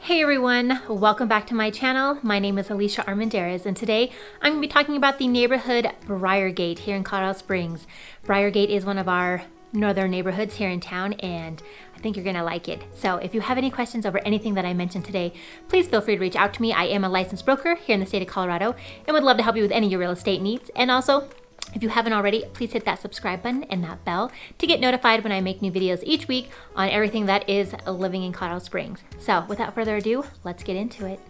Hey everyone, welcome back to my channel. My name is Alicia Armendariz, and today I'm going to be talking about the neighborhood Briargate here in Colorado Springs. Briargate is one of our northern neighborhoods here in town, and I think you're going to like it. So if you have any questions over anything that I mentioned today, please feel free to reach out to me. I am a licensed broker here in the state of Colorado and would love to help you with any of your real estate needs. And also, if you haven't already, please hit that subscribe button and that bell to get notified when I make new videos each week on everything that is living in Colorado Springs. So without further ado, let's get into it.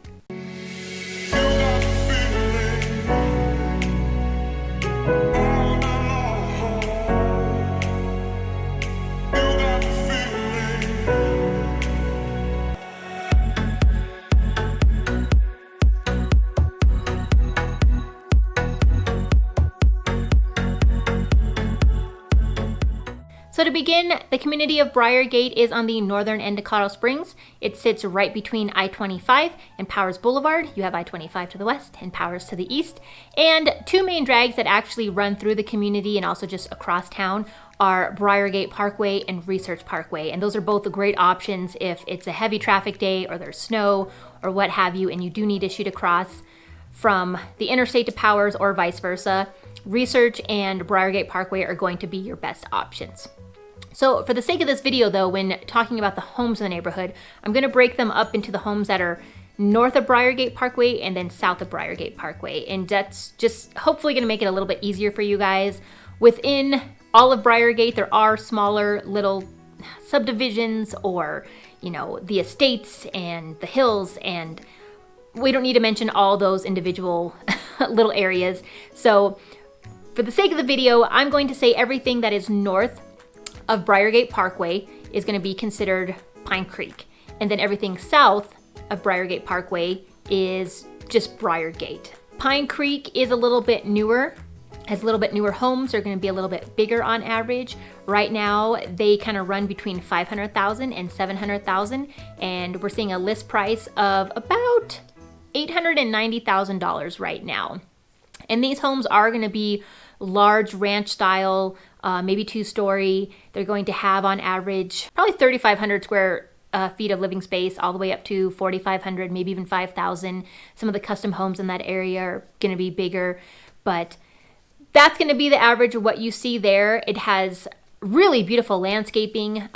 So to begin, the community of Briargate is on the northern end of Colorado Springs. It sits right between I-25 and Powers Boulevard. You have I-25 to the west and Powers to the east. And two main drags that actually run through the community and also just across town are Briargate Parkway and Research Parkway. And those are both great options if it's a heavy traffic day or there's snow or what have you, and you do need to shoot across from the interstate to Powers or vice versa. Research and Briargate Parkway are going to be your best options. So for the sake of this video though, when talking about the homes in the neighborhood, I'm going to break them up into the homes that are north of Briargate Parkway and then south of Briargate Parkway. And that's just hopefully going to make it a little bit easier for you guys. Within all of Briargate, there are smaller little subdivisions or, the estates and the hills, and we don't need to mention all those individual little areas. So for the sake of the video, I'm going to say everything that is north of Briargate Parkway is going to be considered Pine Creek. And then everything south of Briargate Parkway is just Briargate. Pine Creek is a little bit newer, has a little bit newer homes. They're going to be a little bit bigger on average. Right now, they kind of run between $500,000 and $700,000. And we're seeing a list price of about $890,000 right now. And these homes are going to be large ranch style, maybe 2-story. They're going to have on average probably 3,500 square feet of living space, all the way up to 4,500, maybe even 5,000. Some of the custom homes in that area are going to be bigger, but that's going to be the average of what you see there. It has really beautiful landscaping,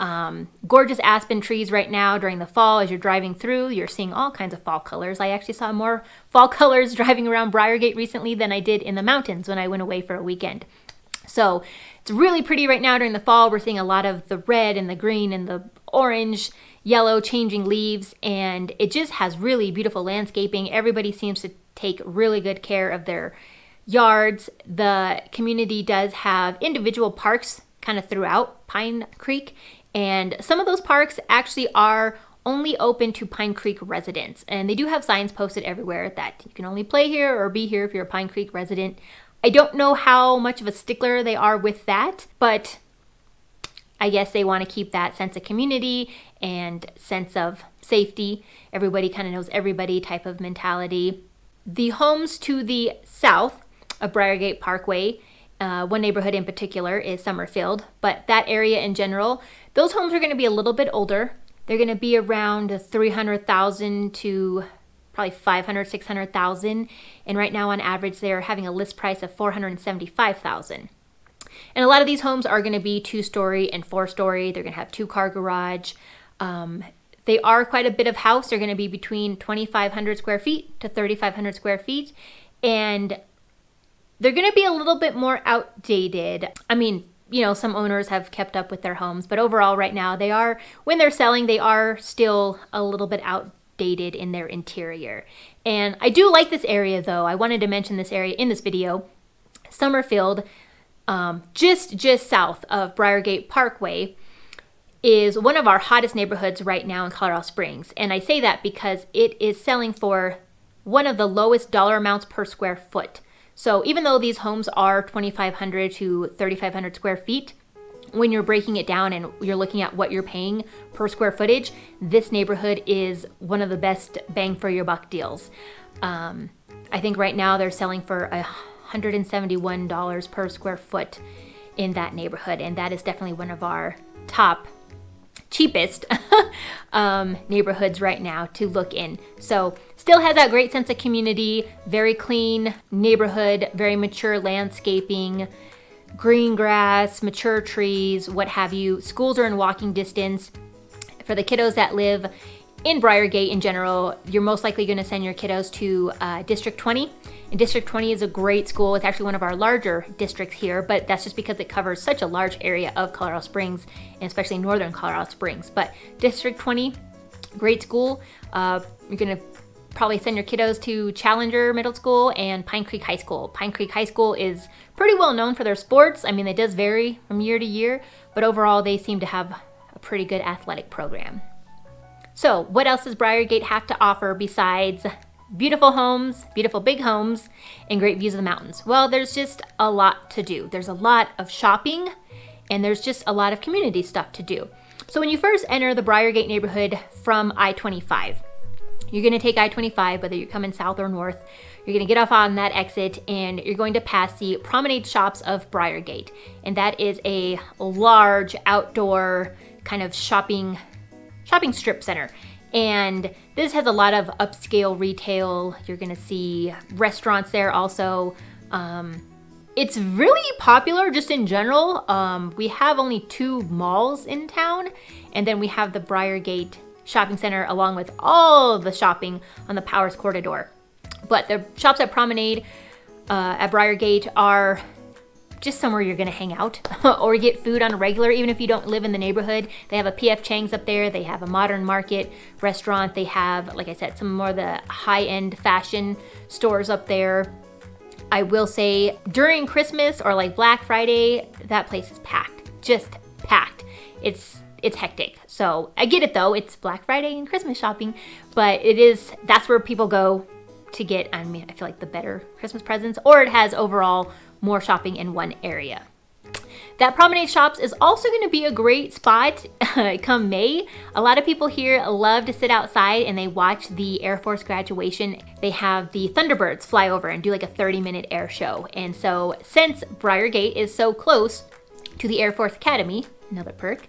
gorgeous aspen trees right now. During the fall, as you're driving through, you're seeing all kinds of fall colors. I actually saw more fall colors driving around Briargate recently than I did in the mountains when I went away for a weekend. So it's really pretty right now during the fall. We're seeing a lot of the red and the green and the orange, yellow changing leaves, and it just has really beautiful landscaping. Everybody seems to take really good care of their yards. The community does have individual parks kind of throughout Pine Creek, and some of those parks actually are only open to Pine Creek residents, and they do have signs posted everywhere that you can only play here or be here if you're a Pine Creek resident. I don't know how much of a stickler they are with that, but I guess they want to keep that sense of community and sense of safety. Everybody kind of knows everybody type of mentality. The homes to the south of Briargate Parkway, one neighborhood in particular is Summerfield, but that area in general, those homes are going to be a little bit older. They're going to be around $300,000 to probably $500,000, $600,000. And right now on average, they're having a list price of $475,000. And a lot of these homes are going to be 2-story and 4-story. They're going to have 2-car garage. They are quite a bit of house. They're going to be between 2,500 square feet to 3,500 square feet. And they're going to be a little bit more outdated. I mean, some owners have kept up with their homes, but overall right now when they're selling, they are still a little bit outdated in their interior. And I do like this area though. I wanted to mention this area in this video. Summerfield, just south of Briargate Parkway, is one of our hottest neighborhoods right now in Colorado Springs. And I say that because it is selling for one of the lowest dollar amounts per square foot. So even though these homes are 2,500 to 3,500 square feet, when you're breaking it down and you're looking at what you're paying per square footage, this neighborhood is one of the best bang for your buck deals. I think right now they're selling for $171 per square foot in that neighborhood, and that is definitely one of our top cheapest neighborhoods right now to look in. So still has that great sense of community, very clean neighborhood, very mature landscaping, green grass, mature trees, what have you. Schools are in walking distance. For the kiddos that live in Briargate in general, you're most likely going to send your kiddos to District 20. And District 20 is a great school. It's actually one of our larger districts here, but that's just because it covers such a large area of Colorado Springs, and especially northern Colorado Springs. But District 20, great school. You're going to probably send your kiddos to Challenger Middle School and Pine Creek High School. Pine Creek High School is pretty well known for their sports. I mean, it does vary from year to year, but overall they seem to have a pretty good athletic program. So what else does Briargate have to offer besides beautiful homes, beautiful big homes, and great views of the mountains? Well, there's just a lot to do. There's a lot of shopping, and there's just a lot of community stuff to do. So when you first enter the Briargate neighborhood from I-25, you're going to take I-25, whether you're coming south or north. You're going to get off on that exit, and you're going to pass the Promenade Shops of Briargate. And that is a large outdoor kind of shopping strip center. And this has a lot of upscale retail. You're gonna see restaurants there also. It's really popular just in general. We have only 2 malls in town, and then we have the Briargate Shopping Center along with all the shopping on the Powers Corridor. But the shops at Promenade at Briargate are just somewhere you're gonna hang out or get food on a regular, even if you don't live in the neighborhood. They have a P.F. Chang's up there. They have a Modern Market restaurant. They have, like I said, some more of the high-end fashion stores up there. I will say during Christmas or like Black Friday, that place is packed, just packed. It's hectic. So I get it though, it's Black Friday and Christmas shopping, but that's where people go to get, I mean, I feel like the better Christmas presents, or it has overall more shopping in one area. That Promenade Shops is also going to be a great spot come May. A lot of people here love to sit outside and they watch the Air Force graduation. They have the Thunderbirds fly over and do like a 30-minute air show. And so since Briargate is so close to the Air Force Academy, another perk,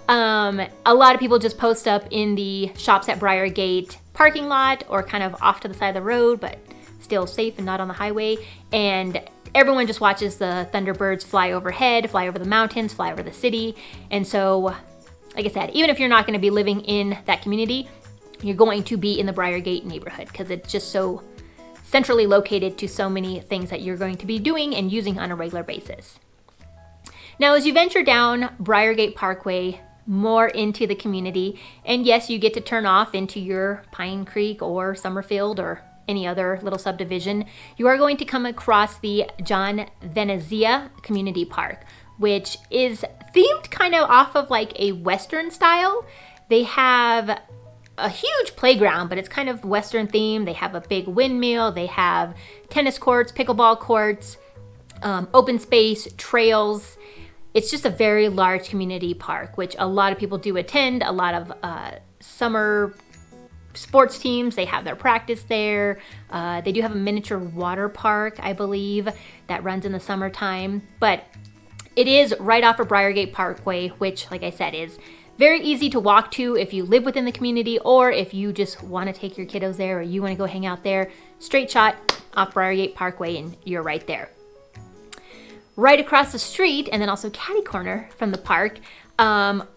a lot of people just post up in the Shops at Briargate parking lot or kind of off to the side of the road, but still safe and not on the highway. And everyone just watches the Thunderbirds fly overhead, fly over the mountains, fly over the city. And so, like I said, even if you're not going to be living in that community, you're going to be in the Briargate neighborhood because it's just so centrally located to so many things that you're going to be doing and using on a regular basis. Now, as you venture down Briargate Parkway, more into the community, and yes, you get to turn off into your Pine Creek or Summerfield or any other little subdivision, you are going to come across the John Venezia Community Park, which is themed kind of off of like a Western style. They have a huge playground, but it's kind of Western themed. They have a big windmill, they have tennis courts, pickleball courts, open space, trails. It's just a very large community park, which a lot of people do attend. A lot of summer sports teams, they have their practice there. They do have a miniature water park, I believe, that runs in the summertime. But it is right off of Briargate Parkway, which, like I said, is very easy to walk to if you live within the community, or if you just want to take your kiddos there or you want to go hang out there. Straight shot off Briargate Parkway and you're right there. Right across the street, and then also catty corner from the park,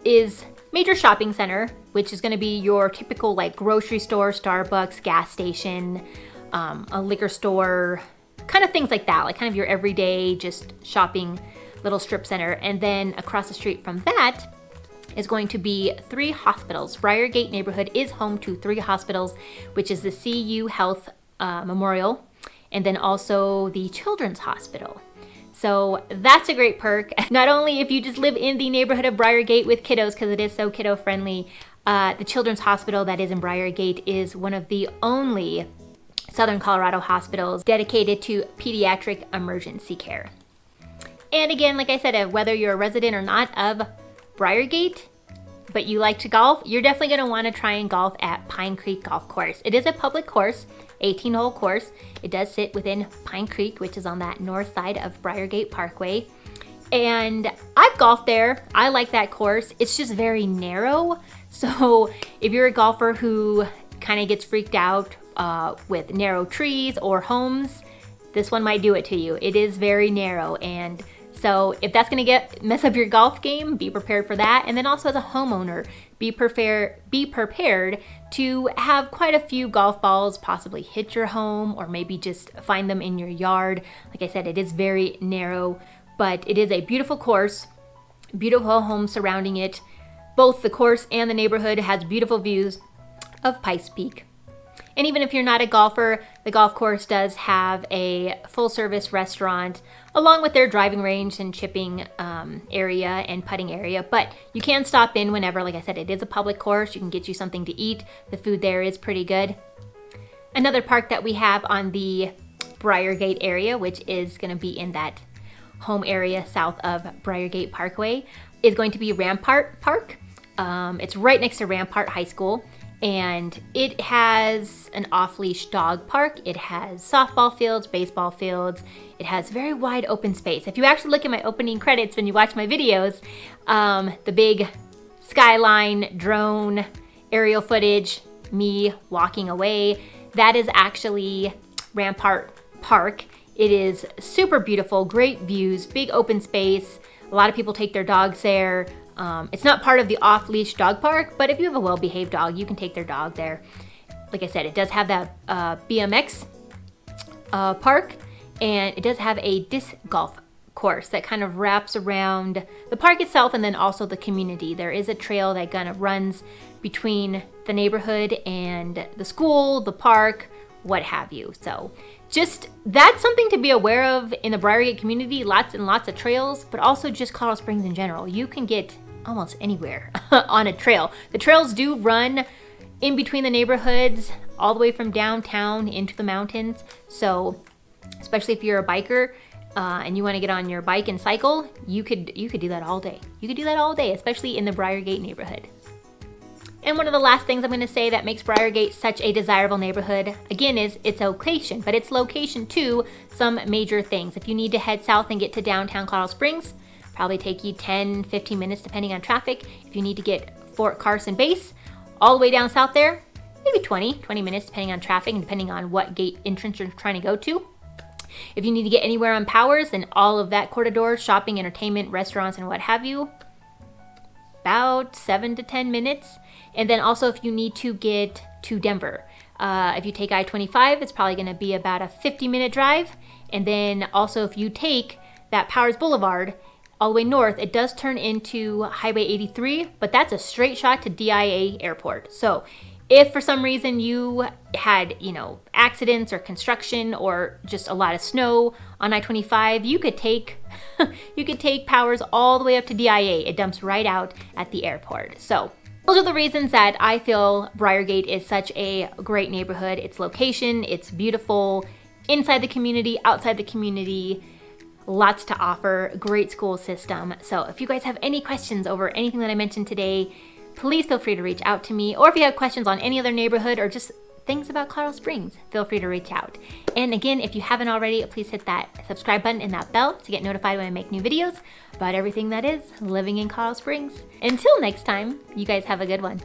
is Major Shopping Center, which is going to be your typical like grocery store, Starbucks, gas station, a liquor store, kind of things like that, like kind of your everyday just shopping little strip center. And then across the street from that is going to be 3 hospitals. Briargate neighborhood is home to 3 hospitals, which is the CU Health Memorial, and then also the Children's Hospital. So that's a great perk. Not only if you just live in the neighborhood of Briargate with kiddos, because it is so kiddo friendly, the Children's Hospital that is in Briargate is one of the only Southern Colorado hospitals dedicated to pediatric emergency care. And again, like I said, whether you're a resident or not of Briargate, but you like to golf, you're definitely going to want to try and golf at Pine Creek Golf Course. It is a public course, 18-hole course. It does sit within Pine Creek, which is on that north side of Briargate Parkway. And I've golfed there. I like that course. It's just very narrow. So if you're a golfer who kind of gets freaked out with narrow trees or homes, this one might do it to you. It is very narrow, and so if that's gonna mess up your golf game, be prepared for that. And then also as a homeowner, be prepared to have quite a few golf balls possibly hit your home, or maybe just find them in your yard. Like I said, it is very narrow, but it is a beautiful course, beautiful homes surrounding it. Both the course and the neighborhood has beautiful views of Pikes Peak. And even if you're not a golfer, the golf course does have a full-service restaurant along with their driving range and chipping area and putting area. But you can stop in whenever. Like I said, it is a public course. You can get you something to eat. The food there is pretty good. Another park that we have on the Briargate area, which is going to be in that home area south of Briargate Parkway, is going to be Rampart Park. It's right next to Rampart High School. And it has an off-leash dog park. It has softball fields, baseball fields. It has very wide open space. If you actually look at my opening credits when you watch my videos, the big skyline, drone, aerial footage, me walking away, that is actually Rampart Park. It is super beautiful, great views, big open space. A lot of people take their dogs there. It's not part of the off-leash dog park, but if you have a well-behaved dog, you can take their dog there. Like I said, it does have that BMX park, and it does have a disc golf course that kind of wraps around the park itself and then also the community. There is a trail that kind of runs between the neighborhood and the school, the park, what have you. So just that's something to be aware of in the Briargate community. Lots and lots of trails, but also just Colorado Springs in general. You can get almost anywhere on a trail. The trails do run in between the neighborhoods all the way from downtown into the mountains. So especially if you're a biker and you want to get on your bike and cycle, you could do that all day. You could do that all day, especially in the Briargate neighborhood. And one of the last things I'm going to say that makes Briargate such a desirable neighborhood, again, is its location, but its location to some major things. If you need to head south and get to downtown Colorado Springs, probably take you 10, 15 minutes depending on traffic. If you need to get Fort Carson Base all the way down south there, maybe 20 minutes depending on traffic and depending on what gate entrance you're trying to go to. If you need to get anywhere on Powers and all of that corridor, shopping, entertainment, restaurants, and what have you, about 7 to 10 minutes. And then also if you need to get to Denver, if you take I-25, it's probably going to be about a 50-minute drive. And then also if you take that Powers Boulevard all the way north, it does turn into Highway 83, but that's a straight shot to DIA Airport. So if for some reason you had, accidents or construction or just a lot of snow on I-25, you could take Powers all the way up to DIA. It dumps right out at the airport. So those are the reasons that I feel Briargate is such a great neighborhood. Its location, it's beautiful, inside the community, outside the community, lots to offer, great school system. So if you guys have any questions over anything that I mentioned today, please feel free to reach out to me. Or if you have questions on any other neighborhood or just things about Colorado Springs, feel free to reach out. And again, if you haven't already, please hit that subscribe button and that bell to get notified when I make new videos about everything that is living in Colorado Springs. Until next time, you guys have a good one.